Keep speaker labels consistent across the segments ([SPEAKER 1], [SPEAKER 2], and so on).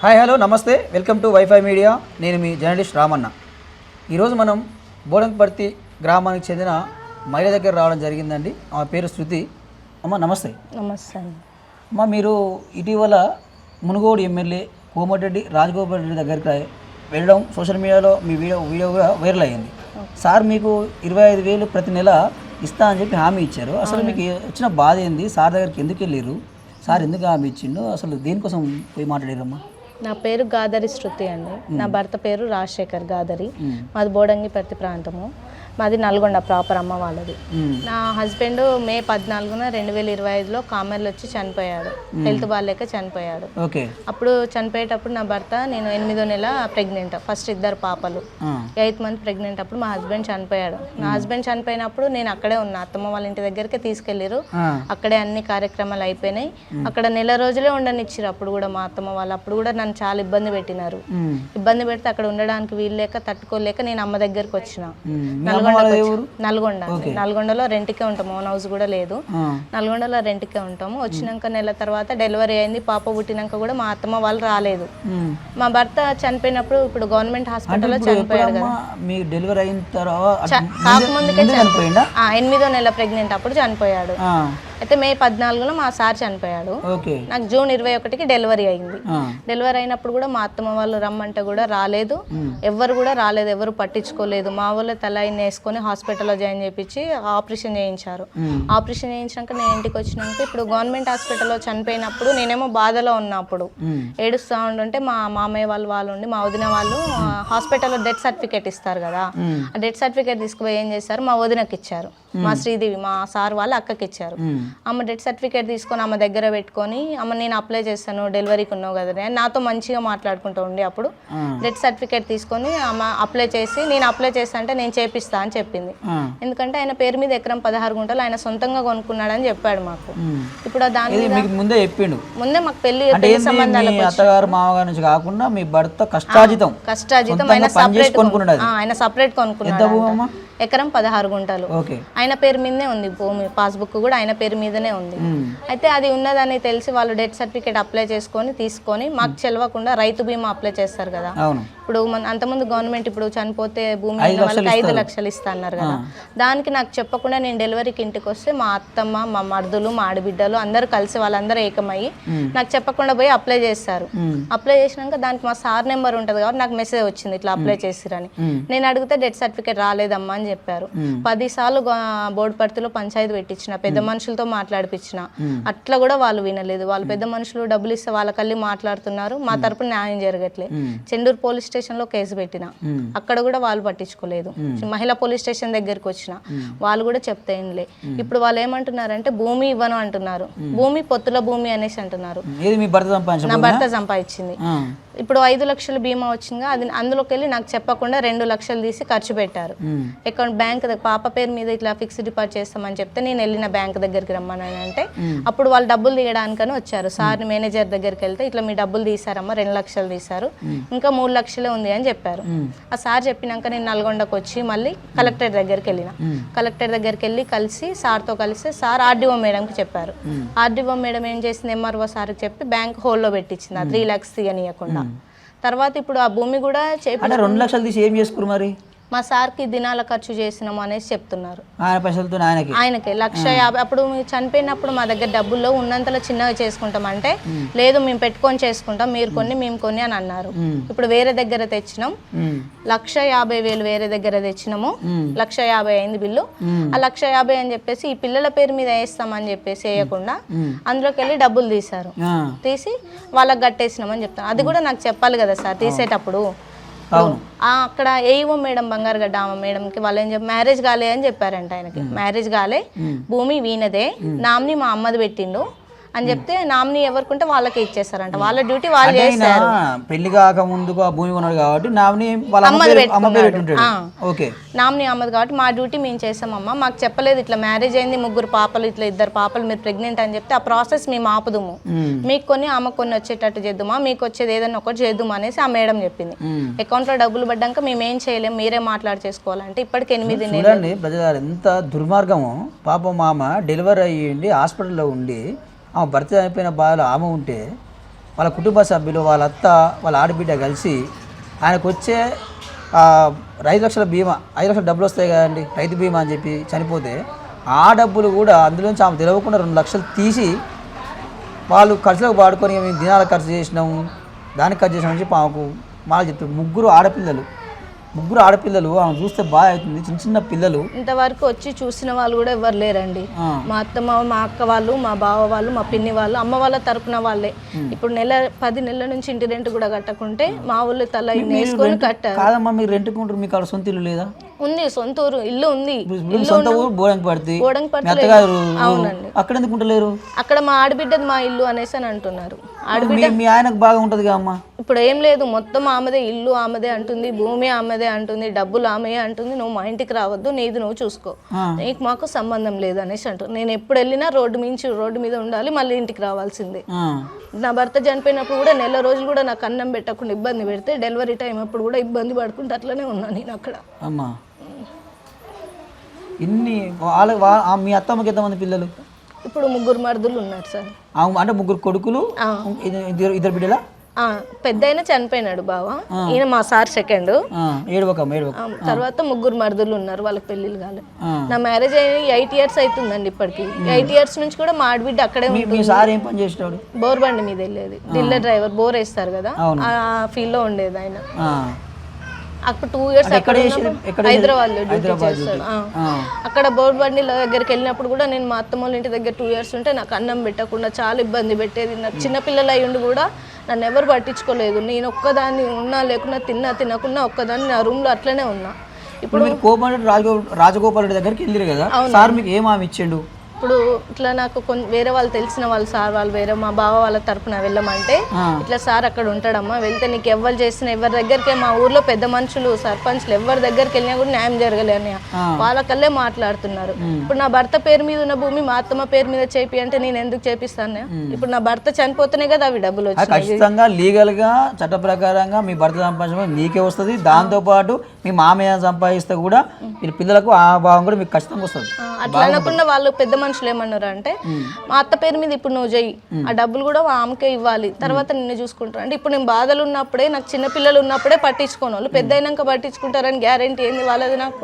[SPEAKER 1] Hi hello నమస్తే welcome to wifi media. నేను మీ journalist Ramanna. ఈరోజు మనం బోడంపర్తి గ్రామానికి చెందిన మహిళ దగ్గర రావడం జరిగిందండి. ఆమె పేరు శృతి. అమ్మ నమస్తే.
[SPEAKER 2] నమస్తే.
[SPEAKER 1] అమ్మ, మీరు ఇటీవల మునుగోడు ఎమ్మెల్యే కోమటిరెడ్డి రాజగోపాల్ రెడ్డి దగ్గరికి వెళ్ళడం సోషల్ మీడియాలో మీ వీడియో కూడా వైరల్ అయ్యింది. సార్ మీకు 25,000 ప్రతి నెల ఇస్తా అని చెప్పి హామీ ఇచ్చారు. అసలు మీకు వచ్చిన బాధ ఏంది? సార్ దగ్గరికి ఎందుకు వెళ్ళారు? సార్ ఎందుకు హామీ ఇచ్చిండు? అసలు దేనికోసం పోయి మాట్లాడారమ్మా?
[SPEAKER 2] నా పేరు గాదరి శృతి అండి. నా భర్త పేరు రాజశేఖర్ గాదరి. మాది బోడంగిపర్తి ప్రాంతము. మాది నల్గొండ ప్రాపర్ అమ్మ వాళ్ళది. నా హస్బెండ్ మే 14న 2025లో కామెర్లు వచ్చి చనిపోయాడు. హెల్త్ బాగాలేక చనిపోయాడు. అప్పుడు చనిపోయేటప్పుడు నా భర్త, నేను 8వ నెల ప్రెగ్నెంట్, ఫస్ట్ 2 పాపలు, 8th మంత్ ప్రెగ్నెంట్. అప్పుడు మా హస్బెండ్ చనిపోయాడు. నా హస్బెండ్ చనిపోయినప్పుడు నేను అక్కడే ఉన్నా. అత్తమ్మ వాళ్ళ ఇంటి దగ్గరికి తీసుకెళ్ళారు. అక్కడే అన్ని కార్యక్రమాలు అయిపోయినాయి. అక్కడ నెల రోజులే ఉండనిచ్చారు. అప్పుడు కూడా మా అత్తమ్మ వాళ్ళు అప్పుడు కూడా నన్ను చాలా ఇబ్బంది పెట్టినారు. ఇబ్బంది పెడితే అక్కడ ఉండడానికి వీల్లేక తట్టుకోలేక నేను అమ్మ దగ్గరకు వచ్చిన. నల్గొండలో రెంట్కే ఉంటాము. ఓన్ హౌస్ కూడా లేదు. నల్గొండలో రెంట్కే ఉంటాము. వచ్చినాక నెల తర్వాత డెలివరీ అయింది. పాప పుట్టినాక కూడా మా అత్తమ్మ వాళ్ళు రాలేదు. మా భర్త చనిపోయినప్పుడు ఇప్పుడు గవర్నమెంట్ హాస్పిటల్లో చనిపోయాడు కదా. కాకముందుకే 8వ నెల ప్రెగ్నెంట్ అప్పుడు చనిపోయాడు. అయితే మే 14లో మా సార్ చనిపోయాడు. నాకు జూన్ 21కి డెలివరీ అయింది. డెలివరీ అయినప్పుడు కూడా మా అత్తమ్మ వాళ్ళు రమ్మంటే కూడా రాలేదు. ఎవరు కూడా రాలేదు, ఎవరు పట్టించుకోలేదు. మా వాళ్ళే తలైన వేసుకొని హాస్పిటల్లో జాయిన్ చేయించి ఆపరేషన్ చేయించారు. ఆపరేషన్ చేయించాక నేను ఇంటికి వచ్చినాక ఇప్పుడు గవర్నమెంట్ హాస్పిటల్లో చనిపోయినప్పుడు నేనేమో బాధలో ఉన్నప్పుడు ఏడుస్తూ ఉంటుంటే మా మామయ్య వాళ్ళు ఉండి, మా వదిన వాళ్ళు హాస్పిటల్లో డెత్ సర్టిఫికేట్ ఇస్తారు కదా, ఆ డెత్ సర్టిఫికేట్ తీసుకుపోయి ఏం చేశారు, మా వదినకి ఇచ్చారు. మా శ్రీదేవి మా సార్ వాళ్ళు అక్కకి ఇచ్చారు. అమ్మ డెత్ సర్టిఫికేట్ తీసుకొని అమ్మ దగ్గర పెట్టుకొని, అమ్మ నేను అప్లై చేస్తాను డెలివరీకి ఉన్నావు కదా అని నాతో మంచిగా మాట్లాడుకుంటూ ఉండి, అప్పుడు డెత్ సర్టిఫికేట్ తీసుకొని అమ్మ అప్లై చేసి, నేను అప్లై చేస్తా అంటే నేను చేపిస్తా అని చెప్పింది. ఎందుకంటే ఆయన పేరు మీద ఎకరం 16 గుంటలు ఆయన సొంతంగా కొనుక్కున్నాడని చెప్పాడు మాకు. ఇప్పుడు దాని
[SPEAKER 1] ముందే చెప్పిండు.
[SPEAKER 2] ముందే మాకు పెళ్లి సంబంధాలు
[SPEAKER 1] అత్తగారు మామగారు నుంచి కాకుండా మీ భర్త కష్టాజితం
[SPEAKER 2] ఆయన సపరేట్ కొనుక్కున్నాడు. ఎకరం 16 గుంటలు ఆయన పేరు మీదనే ఉంది. భూమి పాస్బుక్ కూడా ఆయన పేరు మీదనే ఉంది. అయితే అది ఉన్నదని తెలిసి వాళ్ళు డెత్ సర్టిఫికేట్ అప్లై తీసుకొని మాకు చెలవకుండా రైతు బీమా అప్లై చేస్తారు కదా. ఇప్పుడు అంతకుముందు గవర్నమెంట్ ఇప్పుడు చనిపోతే భూమి వాళ్ళకి 5 లక్షలు ఇస్తా అన్నారు కదా. దానికి నాకు చెప్పకుండా నేను డెలివరీకి ఇంటికి వస్తే మా అత్తమ్మ, మా మర్దులు, మా ఆడబిడ్డలు అందరూ కలిసి వాళ్ళందరూ ఏకమయ్యి నాకు చెప్పకుండా పోయి అప్లై చేస్తారు. అప్లై చేసినాక దానికి మా సార్ నెంబర్ ఉంటుంది కాబట్టి నాకు మెసేజ్ వచ్చింది ఇట్లా అప్లై చేసిరని. నేను అడిగితే డెత్ సర్టిఫికేట్ రాలేదమ్మా అని చెప్పారు. 10 సార్లు బోడుపర్తిలో పంచాయతీ పెట్టించిన, పెద్ద మనుషులతో మాట్లాడిపించిన, అట్లా కూడా వాళ్ళు వినలేదు. వాళ్ళు పెద్ద మనుషులు డబ్బులు ఇస్తే వాళ్ళకల్లి మాట్లాడుతున్నారు. మా తరపున న్యాయం జరగట్లే. చెండూరు పోలీస్ స్టేషన్ లో కేసు పెట్టిన, అక్కడ కూడా వాళ్ళు పట్టించుకోలేదు. మహిళా పోలీస్ స్టేషన్ దగ్గరికి వచ్చిన, వాళ్ళు కూడా చెప్తే ఏంలే. ఇప్పుడు వాళ్ళు ఏమంటున్నారంటే భూమి ఇవ్వను అంటున్నారు. భూమి పొత్తుల భూమి అనేసి అంటున్నారు. నా భర్త సంపాదించింది. ఇప్పుడు 5 లక్షల బీమా వచ్చిందిగా, అది అందులోకి వెళ్ళి నాకు చెప్పకుండా 2 లక్షలు తీసి ఖర్చు పెట్టారు. అకౌంట్ బ్యాంక్ పాప పేరు మీద ఇట్లా ఫిక్స్డ్ డిపాజిట్ చేస్తామని చెప్తే నేను వెళ్ళిన బ్యాంక్ దగ్గరికి రమ్మని అంటే, అప్పుడు వాళ్ళు డబ్బులు తీయడానికని వచ్చారు. సార్ మేనేజర్ దగ్గరికి వెళ్తే ఇట్లా మీ డబ్బులు తీసారమ్మా, 2 లక్షలు తీశారు, ఇంకా 3 లక్షలే ఉంది అని చెప్పారు. ఆ సార్ చెప్పినాక నేను నల్గొండకు వచ్చి మళ్ళీ కలెక్టర్ దగ్గరికి వెళ్ళిన. కలెక్టర్ దగ్గరికి వెళ్ళి కలిసి సార్తో కలిసి సార్ ఆర్డీఓ మేడంకి చెప్పారు. ఆర్డీఓ మేడం ఏం చేసింది, ఎంఆర్ఓ సార్కి చెప్పి బ్యాంక్ హోల్డ్లో పెట్టించింది ఆ 3 లక్షలు తీయనీయకుండా. తర్వాత ఇప్పుడు ఆ భూమి కూడా
[SPEAKER 1] 2 లక్షలు తీసి ఏం చేసుకున్నారు మరి?
[SPEAKER 2] మా సార్కి దినాల ఖర్చు చేసినాము అనేసి చెప్తున్నారు.
[SPEAKER 1] ఆయనకి
[SPEAKER 2] 1,50,000. అప్పుడు మీరు చనిపోయినప్పుడు మా దగ్గర డబ్బుల్లో ఉన్నంతలో చిన్నగా చేసుకుంటాం అంటే, లేదు మేము పెట్టుకొని చేసుకుంటాం, మీరు కొన్ని మేము కొన్ని అని అన్నారు. ఇప్పుడు వేరే దగ్గర తెచ్చినాం, 1,50,000 వేరే దగ్గర తెచ్చినాము, 1,50,000 అయింది బిల్లు. ఆ 1,50,000 అని చెప్పేసి ఈ పిల్లల పేరు మీద వేస్తామని చెప్పేసి వేయకుండా అందులోకి వెళ్ళి డబ్బులు తీశారు. తీసి వాళ్ళకి కట్టేసినామని చెప్తాను. అది కూడా నాకు చెప్పాలి కదా సార్ తీసేటప్పుడు. అక్కడ ఏవో మేడం బంగారుగడ్డ ఆమె మేడంకి వాళ్ళు ఏం చెప్పి మ్యారేజ్ కాలే అని చెప్పారంట. ఆయనకి మ్యారేజ్ కాలే, భూమి వీనదే, నామ్ని మా అమ్మది పెట్టిండు అని చెప్తే నామినీ ఎవరుకుంటే వాళ్ళకే ఇచ్చేస్తారంట. వాళ్ళ డ్యూటీ వాళ్ళు చేస్తారు.
[SPEAKER 1] పెళ్లి కాక ముందు భూమి కొన్నాడు కాబట్టి నామినీ
[SPEAKER 2] నామినీ అమ్మది కాబట్టి మా డ్యూటీ మేము చేసామమ్మా, మాకు చెప్పలేదు ఇట్లా మ్యారేజ్ అయింది, 3 పాపలు, ఇట్లా 2 పాపలు, మీరు ప్రెగ్నెంట్ అని చెప్తే ఆ ప్రాసెస్ మేము ఆపుదుము, మీకు కొన్ని ఆమెకు కొన్ని వచ్చేటట్టు చేద్దామా, మీకు వచ్చేది ఏదైనా ఒకటి చేద్దాం అనేసి ఆ మేడం చెప్పింది. అకౌంట్ లో డబ్బులు పడ్డాక మేము ఏం చేయలేము, మీరే మాట్లాడి చేసుకోవాలంటే ఇప్పటికి 8 నెలలు.
[SPEAKER 1] ఎంత దుర్మార్గము. పాప మామ డెలివరీ అయ్యిండి హాస్పిటల్లో ఉండి ఆమె భర్త చనిపోయిన బాధలో ఆమె ఉంటే వాళ్ళ కుటుంబ సభ్యులు వాళ్ళ అత్త వాళ్ళ ఆడబిడ్డ కలిసి ఆయనకు వచ్చే 5 లక్షల బీమా 5 లక్షల డబ్బులు వస్తాయి కదండి రైతు బీమా అని చెప్పి చనిపోతే ఆ డబ్బులు కూడా అందులోంచి ఆమె తెలియకుండా 2 లక్షలు తీసి వాళ్ళు ఖర్చులకు వాడుకొని మేము దినాలకు ఖర్చు చేసినాము దానికి ఖర్చు చేసినామని చెప్పి ఆమెకు మాకు చెప్తారు. ముగ్గురు ఆడపిల్లలు ఆమె చూస్తే బాగా అవుతుంది. చిన్న చిన్న పిల్లలు
[SPEAKER 2] ఇంతవరకు వచ్చి చూసిన వాళ్ళు కూడా ఎవరు లేరండి. మా అత్తమ్మ మా అక్క వాళ్ళు మా బావ వాళ్ళు మా పిన్ని వాళ్ళు అమ్మ వాళ్ళ తరపున వాళ్ళే. ఇప్పుడు 10 నెలల నుంచి ఇంటి రెంట్ కూడా కట్టకుంటే మా ఊళ్ళో తల వేసుకొని కట్టారు.
[SPEAKER 1] కాదమ్మా మీరు రెంట్కి ఉంటారు, మీకు అక్కడ సొంత ఇల్లు లేదా?
[SPEAKER 2] ఉంది, సొంత ఊరు ఇల్లు ఉంది.
[SPEAKER 1] సొంత ఊరు బోడంగపడితే
[SPEAKER 2] అవునండి.
[SPEAKER 1] అక్కడ ఎందుకు ఉంటలేరు?
[SPEAKER 2] అక్కడ మా ఆడబిడ్డది మా ఇల్లు అనేసి అని అంటున్నారు. ఆడబిడ్డ
[SPEAKER 1] మీ ఆయనకు బాగా ఉంటది అమ్మా.
[SPEAKER 2] ఇప్పుడు ఏం లేదు, మొత్తం ఆమెదే, ఇల్లు ఆమెదే అంటుంది, భూమి ఆమెదే అంటుంది, డబ్బులు ఆమె అంటుంది, నువ్వు మా ఇంటికి రావద్దు, నీది నువ్వు చూసుకో, నీకు మాకు సంబంధం లేదు అనేసి అంటుంది. నేను ఎప్పుడు వెళ్ళినా రోడ్డు మీద ఉండాలి, మళ్ళీ ఇంటికి రావాల్సిందే. నా భర్త చనిపోయినప్పుడు కూడా 1 నెల రోజులు కూడా నాకు అన్నం పెట్టకుండా ఇబ్బంది పెడితే డెలివరీ టైం అప్పుడు కూడా ఇబ్బంది పడుకుంటే అట్లనే ఉన్నాను నేను అక్కడ.
[SPEAKER 1] అమ్మా ఇన్ని మీ అత్తమ్మకి ఎంతమంది పిల్లలు?
[SPEAKER 2] ఇప్పుడు 3 మరుదులు ఉన్నారు సార్.
[SPEAKER 1] అంటే 3 కొడుకులు, ఇద్దరు బిడ్డలా?
[SPEAKER 2] పెద్ద అయినా చనిపోయినాడు బావ, ఈయన మా సార్ సెకండ్. తర్వాత 3 మరుదులు ఉన్నారు, వాళ్ళకి పెళ్లిళ్ళు కాలేదు. నా మ్యారేజ్ అయ్యి 8 ఇయర్స్ అవుతుందండి ఇప్పటికి. 8 ఇయర్స్ నుంచి కూడా మా ఆడబిడ్డ అక్కడే ఉంటుంది. బోర్ బండి మీద వెళ్ళేది, డిల్లర్ డ్రైవర్, బోర్ వేస్తారు కదా ఆ ఫీల్డ్ లో ఉండేది ఆయన. అప్పుడు 2 ఇయర్స్ హైదరాబాద్ లో డ్యూటీ చేస్తాడు. అక్కడ బోర్ బండి దగ్గరికి వెళ్ళినప్పుడు కూడా నేను మా అత్తమ్మల ఇంటి దగ్గర 2 ఇయర్స్ ఉంటే నాకు అన్నం పెట్టకుండా చాలా ఇబ్బంది పెట్టేది. నాకు చిన్నపిల్లలు అయ్యుండి కూడా నన్ను ఎవరు పట్టించుకోలేదు. నేను ఒక్కదాన్ని ఉన్నా లేకున్నా తినకున్నా ఒక్కదాన్ని నా రూమ్ లో అట్లనే ఉన్నా.
[SPEAKER 1] ఇప్పుడు మీరు కోమటిరెడ్డి రాజగోపాల్ రెడ్డి దగ్గరికి వెళ్ళారు కదా, సార్ మీకు ఏం హామీ ఇచ్చిండు?
[SPEAKER 2] ఇప్పుడు ఇట్లా నాకు వేరే వాళ్ళు తెలిసిన వాళ్ళు సార్ వాళ్ళు వేరే మా బావ వాళ్ళ తరపున వెళ్ళమంటే ఇట్లా సార్ అక్కడ ఉంటాడమ్మా, వెళ్తే నీకు ఎవరు చేసిన ఎవరి దగ్గరికి, మా ఊర్లో పెద్ద మనుషులు సర్పంచ్లు ఎవరి దగ్గరికి వెళ్ళినా కూడా న్యాయం జరగలే అని వాళ్ళకల్లే మాట్లాడుతున్నారు. ఇప్పుడు నా భర్త పేరు మీద ఉన్న భూమి మా అత్తమ్మ పేరు మీద చేపి అంటే నేను ఎందుకు చేపిస్తాను? ఇప్పుడు నా భర్త చనిపోతేనే కదా అవి డబ్బులు వచ్చాయి.
[SPEAKER 1] ఖచ్చితంగా లీగల్ గా చట్ట ప్రకారంగా మీ భర్త సంపాదించడం నీకే వస్తుంది. దాంతో పాటు మీ మామయ్య సంపాదిస్తే కూడా మీ పిల్లలకు ఆ భావం కూడా మీకు ఖచ్చితంగా వస్తుంది.
[SPEAKER 2] అట్లా అనకుండా వాళ్ళు పెద్ద మనుషులు ఏమన్నారు అంటే, మా అత్త పేరు మీద ఇప్పుడు నువ్వు చెయ్యి, ఆ డబ్బులు కూడా ఆమెకే ఇవ్వాలి, తర్వాత నిన్ను చూసుకుంటారు. అంటే ఇప్పుడు నేను బాధలు ఉన్నప్పుడే, నాకు చిన్న పిల్లలు ఉన్నప్పుడే పట్టించుకోను, వాళ్ళు పెద్ద అయినాక పట్టించుకుంటారని గ్యారెంటీ ఏంది వాళ్ళది నాకు?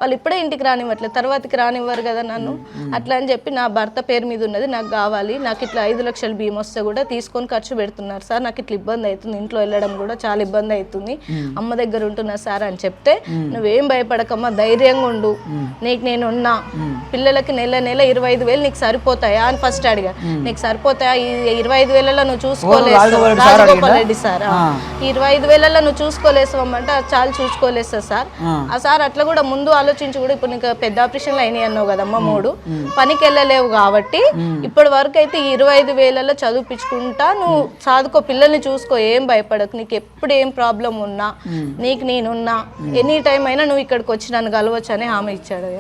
[SPEAKER 2] వాళ్ళు ఇప్పుడే ఇంటికి రానివ్వట్లేదు, తర్వాతకి రానివ్వరు కదా నన్ను. అట్లా అని చెప్పి నా భర్త పేరు మీద ఉన్నది నాకు కావాలి, నాకు ఇట్లా 5 లక్షల బీమా వస్తే కూడా తీసుకొని ఖర్చు పెడుతున్నారు సార్, నాకు ఇట్లా ఇబ్బంది అవుతుంది, ఇంట్లో వెళ్ళడం కూడా చాలా ఇబ్బంది అవుతుంది, అమ్మ దగ్గర ఉంటున్నా సార్ అని చెప్తే, నువ్వేం భయపడకమ్మా, ధైర్యంగా ఉండు, నీకు నేను ఉన్నా, పిల్లలకి నెల 25,000 నీకు సరిపోతాయా అని ఫస్ట్ అడిగా. నీకు సరిపోతాయా? ఈ 25,000లో నువ్వు చూసుకోలేదు రాజగోపాల్ రెడ్డి సార్, 25,000లో నువ్వు చూసుకోలేసామంటే చాలా చూసుకోలేస్తా సార్. ఆ సార్ అట్లా కూడా ముందు ఆలోచించి కూడా, ఇప్పుడు నీకు పెద్ద ఆపరేషన్లు అయినాయి అన్నావు కదమ్మా 3, పనికి వెళ్ళలేవు కాబట్టి ఇప్పటి వరకు అయితే 25,000లో చదివించుకుంటా, నువ్వు చదువుకో, పిల్లల్ని చూసుకో, ఏం భయపడకు, నీకు ఎప్పుడు ఏం ప్రాబ్లం ఉన్నా నీకు నేనున్నా, ఎనీ టైం అయినా నువ్వు ఇక్కడికి వచ్చి నన్ను కలవచ్చు అని హామీ ఇచ్చాడు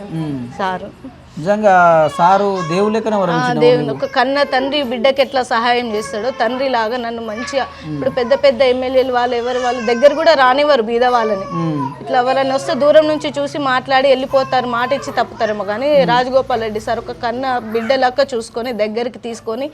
[SPEAKER 2] సార్.
[SPEAKER 1] నిజంగా సారు దేవుళ్ళకనే
[SPEAKER 2] దేవుని ఒక కన్న తండ్రి బిడ్డకి ఎట్లా సహాయం చేస్తాడో తండ్రి లాగా నన్ను మంచిగా, ఇప్పుడు పెద్ద పెద్ద ఎమ్మెల్యేలు వాళ్ళు ఎవరు వాళ్ళ దగ్గర కూడా రానివ్వరు బీద వాళ్ళని, ఇట్లా ఎవరైనా వస్తే దూరం నుంచి చూసి మాట్లాడి వెళ్ళిపోతారు, మాట ఇచ్చి తప్పుతారేమో, కానీ రాజగోపాల్ రెడ్డి సార్ ఒక కన్న బిడ్డలాగా చూసుకొని దగ్గరికి తీసుకొని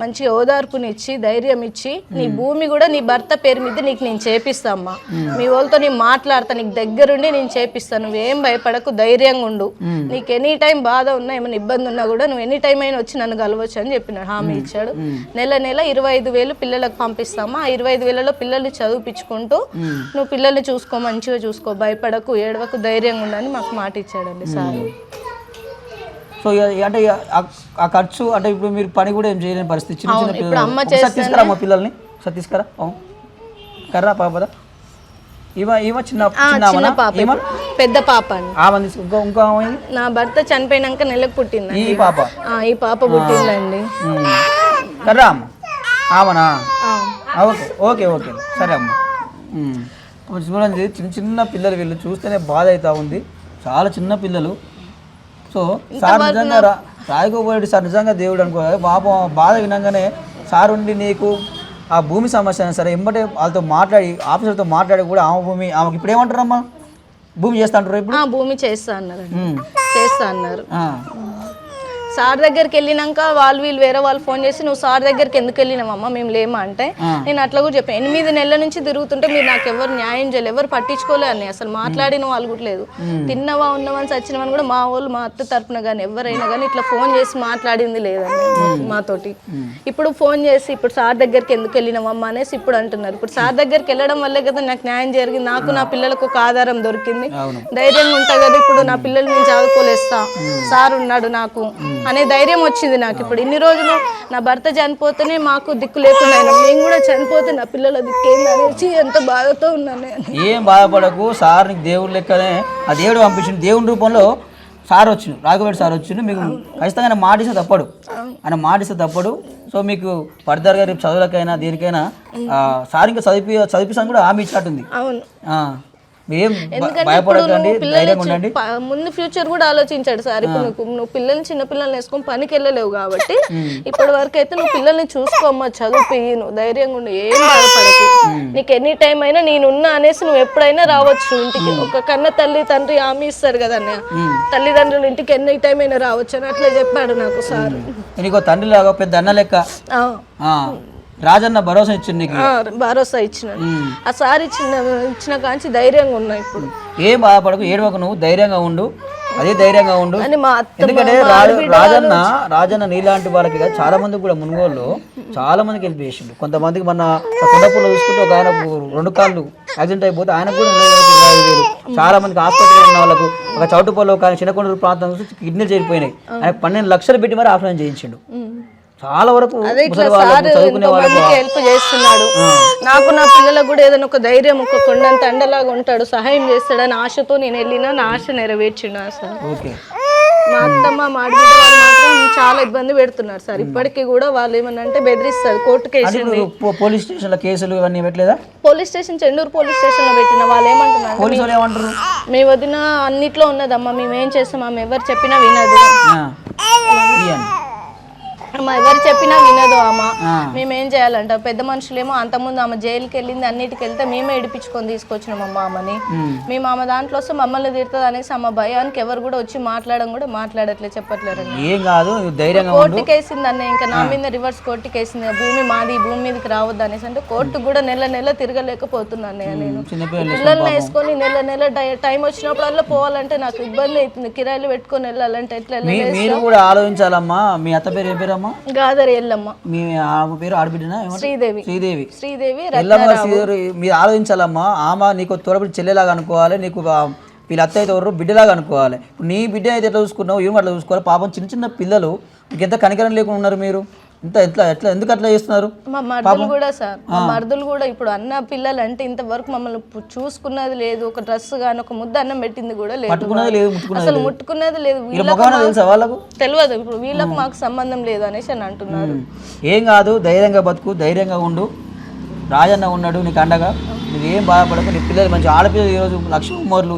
[SPEAKER 2] మంచిగా ఓదార్పునిచ్చి ధైర్యం ఇచ్చి, నీ భూమి కూడా నీ భర్త పేరు మీద నీకు నేను చేపిస్తామ్మా, మీ వాళ్ళతో నేను మాట్లాడతా, నీకు దగ్గరుండి నేను చేపిస్తాను, నువ్వేం భయపడకు, ధైర్యంగా ఉండు, నీకు ఎనీ టైం బాధ ఉన్నా ఏమైనా ఇబ్బంది ఉన్నా కూడా నువ్వు ఎనీ టైం అయినా వచ్చి నన్ను కలవచ్చు అని చెప్పినాడు, హామీ ఇచ్చాడు. నెల 25,000 పిల్లలకు పంపిస్తామా, ఆ 25,000లో పిల్లల్ని చదివించుకుంటూ నువ్వు పిల్లల్ని చూసుకో, మంచిగా చూసుకో, భయపడకు, ఏడవకు, ధైర్యంగా ఉండని మాకు మాట ఇచ్చాడండి సార్.
[SPEAKER 1] సో అంటే ఆ ఖర్చు అంటే ఇప్పుడు మీరు పని కూడా ఏం చేయలేని పరిస్థితి, చిన్న చిన్న
[SPEAKER 2] ఇప్పుడు అమ్మ
[SPEAKER 1] తీసుకురా మా పిల్లల్ని సార్, తీసుకురా కర్రా పాపదా, ఈమె చిన్న
[SPEAKER 2] పాప, పెద్ద పాప
[SPEAKER 1] ఇంకా
[SPEAKER 2] నా భర్త చనిపోయినాక నెలకు పుట్టింది
[SPEAKER 1] ఈ పాప,
[SPEAKER 2] ఈ పాప పుట్టిందండి.
[SPEAKER 1] కర్రా అమ్మ, ఆమెనా? ఓకే ఓకే ఓకే సరే అమ్మ. చూడండి చిన్న చిన్న పిల్లలు, వీళ్ళు చూస్తేనే బాధ అవుతా ఉంది, చాలా చిన్న పిల్లలు. సో సార్ నిజంగా రాజగోపాల్ రెడ్డి సార్ నిజంగా దేవుడు అనుకో, పాపం బాధ వినంగానే సార్ ఉండి నీకు ఆ భూమి సమస్య సరే ఎంబటే వాళ్ళతో మాట్లాడి, ఆఫీసర్తో మాట్లాడి కూడా ఆమె భూమి, ఆమెకి ఇప్పుడు ఏమంటారమ్మా, భూమి చేస్తా అంటారు, ఇప్పుడు
[SPEAKER 2] భూమి చేస్తా అన్నారు, చేస్తా అన్నారు. సార్ దగ్గరికి వెళ్ళినాక వీళ్ళు వేరే వాళ్ళు ఫోన్ చేసి నువ్వు సార్ దగ్గరికి ఎందుకు వెళ్ళినావమ్మా మేము లేమా అంటే నేను అట్లా కూడా చెప్పాను 8 నెలల నుంచి తిరుగుతుంటే మీరు నాకు ఎవరు న్యాయం చేయలేదు, ఎవరు పట్టించుకోలే అని, అసలు మాట్లాడిన వాళ్ళు కూడా లేదు. తిన్నవా ఉన్నవని చచ్చినవని కూడా మా వాళ్ళు మా అత్త తరపున కానీ ఎవరైనా కానీ ఇట్లా ఫోన్ చేసి మాట్లాడింది లేదండి మాతోటి. ఇప్పుడు ఫోన్ చేసి ఇప్పుడు సార్ దగ్గరికి ఎందుకు వెళ్ళినావమ్మా అనేసి ఇప్పుడు అంటున్నారు. ఇప్పుడు సార్ దగ్గరికి వెళ్ళడం వల్లే కదా నాకు న్యాయం జరిగింది, నాకు నా పిల్లలకు ఒక ఆధారం దొరికింది, ధైర్యంగా ఉంటా కదా ఇప్పుడు నా పిల్లలు నేను చదువుకోలేస్తా, సార్ ఉన్నాడు నాకు అనే ధైర్యం వచ్చింది నాకు. ఇప్పుడు ఇన్ని రోజులు నా భర్త చనిపోతేనే మాకు దిక్కు లేకుండా నేను కూడా చనిపోతే నా పిల్లల దిక్కేంది అనేసి ఎంత బాధతో ఉన్నాను నేను.
[SPEAKER 1] ఏం బాధపడకు, సార్ నీకు దేవుడు లెక్కనే ఆ దేవుడు పంపించింది, దేవుని రూపంలో సార్ వచ్చిండు, రాఘవేడ్ సార్ వచ్చిండు. మీకు ఖచ్చితంగా ఆయన మాటిస్తే తప్పడు, ఆయన మాటిస్తే తప్పడు. సో మీకు ఫర్దర్గా రేపు చదువులకైనా దేనికైనా సార్ ఇంకా చదివిస్తాను కూడా హామీ ఇచ్చినట్టుంది.
[SPEAKER 2] అవును,
[SPEAKER 1] ఏం భయపడకండి, ధైర్యంగా ఉండండి.
[SPEAKER 2] ముందు ఫ్యూచర్ కూడా ఆలోచించాడు సార్. ఇప్పుడు నువ్వు పిల్లల్ని చిన్న పిల్లల్ని వేసుకొని పనికి వెళ్ళలేవు కాబట్టి ఇప్పటి వరకు అయితే నువ్వు పిల్లల్ని చూసుకోమ్మా, చదువుపి, నువ్వు ధైర్యంగా ఉండు, ఏం బాధపడకు, నీకు ఎనీ టైం అయినా నేనున్నా అనేసి నువ్వు ఎప్పుడైనా రావచ్చు ఇంటికి. ఒక కన్న తల్లి తండ్రి హామీ ఇస్తారు కదా అన్నయ్య, తల్లిదండ్రులు ఇంటికి ఎన్ని టైం అయినా రావచ్చు అని అట్లా చెప్పాడు నాకు సార్.
[SPEAKER 1] నీకు తండ్రి లాగా పెద్ద అన్న లెక్క రాజన్న భరోసా ఇచ్చింది నీకు,
[SPEAKER 2] భరోసా ఇచ్చిన ఆ సార్ ఇచ్చిన కాంచి ధైర్యంగా ఉన్నా. ఇప్పుడు
[SPEAKER 1] ఏం బాధపడకు, ఏడవకు, నువ్వు ధైర్యంగా ఉండు, అదే ధైర్యంగా ఉండు. ఎందుకంటే రాజన్న నీలాంటి వాళ్ళకి చాలా మంది కూడా మునుగోళ్ళు చాలా మందికి హెల్ప్ చేసిండు. కొంతమందికి మన కొండపూర్లో చూసుకుంటే ఒక ఆయన 2 కాళ్ళు యాక్సిడెంట్ అయిపోతే ఆయనకు కూడా 25,000. చాలా మందికి హాస్పిటల్ ఉన్న వాళ్ళకు ఒక చౌటుపల్లి ఒక చిన్నకొండూరు ప్రాంతం కిడ్నీలు చేరిపోయినాయి, ఆయన 12 లక్షలు పెట్టి మరి ఆపరేషన్ చేయించిండు. చాలా వరకు చదువుకునే వాళ్ళకి
[SPEAKER 2] హెల్ప్ చేస్తున్నాడు. నాకు నా పిల్లలకు కూడా ఏదైనా ఒక ధైర్యం, ఒక కొండంత అండలాగా ఉంటాడు, సహాయం చేస్తాడని ఆశతో నేను వెళ్ళినా నా ఆశ నెరవేర్చిండు సార్. మా అత్తమ్మ మా ఆడబిడ్డ వాళ్ళు మాత్రం చాలా ఇబ్బంది పెడుతున్నారు సార్. ఇప్పటికీ కూడా వాళ్ళు ఏమన్నా బెదిరిస్తారు, కోర్టు కేసు,
[SPEAKER 1] పోలీస్ స్టేషన్ లో కేసులు ఇవన్నీ పెట్టలేదా?
[SPEAKER 2] Police station Chandur police station లో పెట్టిన వాళ్ళు ఏమంటున్నారు, మీ వదిన అన్నిట్లో ఉన్నదమ్మా, మేమేం చేస్తాం, ఆమె ఎవరు చెప్పినా వినదు, ఎవరు చెప్పినా వినదు అమ్మ, మేమేం చేయాలంట. పెద్ద మనుషులేమో అంతకుముందు ఆమె జైలుకి వెళ్ళింది, అన్నిటికి వెళ్తే మేమే ఇడిపించుకొని తీసుకొచ్చినాం అమ్మ ఆమెని, మేము ఆమె దాంట్లో వస్తే మమ్మల్ని తిడుతుంది అనేసి అమ్మ భయానికి ఎవరు కూడా వచ్చి మాట్లాడడం కూడా మాట్లాడట్లేదు, చెప్పట్లేరు.
[SPEAKER 1] ఏం కాదు, ధైర్యంగా
[SPEAKER 2] కోర్టుకి వేసింది అన్న, ఇంకా నా మీద రివర్స్ కోర్టుకి వేసింది, భూమి మాది, భూమి మీదకి రావద్దు అనేసి. అంటే కోర్టు కూడా నెల తిరగలేకపోతున్నాను నేను. పిల్లల్ని వేసుకొని నెల టైం వచ్చినప్పుడల్లా పోవాలంటే నాకు ఇబ్బంది అవుతుంది, కిరాయిలు పెట్టుకొని వెళ్ళాలంటే ఎట్లా.
[SPEAKER 1] మీరు కూడా ఆలోచించాలమ్మా. మీ అత్త పేరు ఏం పేరమ్మా?
[SPEAKER 2] గాదరి ఎల్లమ్మ.
[SPEAKER 1] మీ పేరు ఆడబిడ్డనా?
[SPEAKER 2] శ్రీదేవి.
[SPEAKER 1] మీరు ఆలోచించాలమ్మా, ఆమె నీకు తోడబిడ్డ చెల్లెలాగా అనుకోవాలి, నీకు వీళ్ళ అత్త అయితే ఎవరు బిడ్డలాగా అనుకోవాలి. ఇప్పుడు నీ బిడ్డ అయితే ఎట్లా చూసుకున్నావు, ఏం అట్లా చూసుకోవాలి. పాపం చిన్న పిల్లలు, మీకు ఎంత కనికరం లేకుండా ఉన్నారు మీరు, ఎట్లా ఎందుకు అట్లా చేస్తున్నారు?
[SPEAKER 2] మా మర్దులు కూడా సార్, మా మర్దులు కూడా ఇప్పుడు అన్న పిల్లలు అంటే ఇంతవరకు మమ్మల్ని చూసుకున్నది లేదు, ఒక డ్రెస్ గాని ఒక ముద్ద అన్నం పెట్టింది కూడా లేదు, అసలు ముట్టుకున్నది లేదు. తెలియదు ఇప్పుడు వీళ్ళకి మాకు సంబంధం లేదు అనేసి అని అంటున్నారు.
[SPEAKER 1] ఏం కాదు, ధైర్యంగా బతుకు, ధైర్యంగా ఉండు, రాజన్న ఉన్నాడు నీకు అండగా. నువ్వేం బాధపడకు, నీ పిల్లలు మంచి ఆడపిల్లలు, ఈరోజు లక్ష్మీ కుమారులు,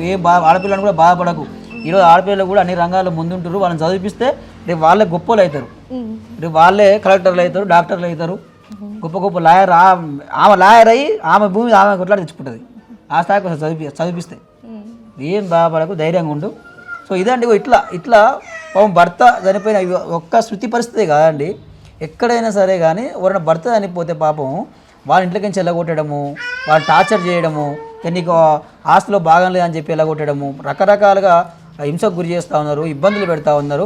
[SPEAKER 1] ఆడపిల్లలను కూడా బాధపడకు. ఈరోజు ఆడపిల్లలు కూడా అన్ని రంగాల్లో ముందుంటారు, వాళ్ళని చదివిస్తే రేపు వాళ్ళే గొప్పలు అవుతారు, రేపు వాళ్ళే కలెక్టర్లు అవుతారు, డాక్టర్లు అవుతారు, గొప్ప లాయర్. ఆమె లాయర్ అయ్యి ఆమె భూమి ఆమె కొట్లాడి తెచ్చుకుంటుంది ఆ స్థాయికి చదివిస్తే. ఏం బాధపడకు, ధైర్యంగా ఉండు. సో ఇదండి, ఇట్లా పాపం భర్త చనిపోయిన ఒక్క శృతి పరిస్థితే కాదండి, ఎక్కడైనా సరే కానీ ఎవరైనా భర్త చనిపోతే పాపం వాళ్ళ ఇంట్లోకి వెళ్ళగొట్టడము, వాళ్ళు టార్చర్ చేయడము, నీకు ఆస్తిలో భాగం లేదని చెప్పి వెళ్ళగొట్టడము, రకరకాలుగా హింసకు గురి చేస్తూ ఉన్నారు, ఇబ్బందులు పెడతా ఉన్నారు.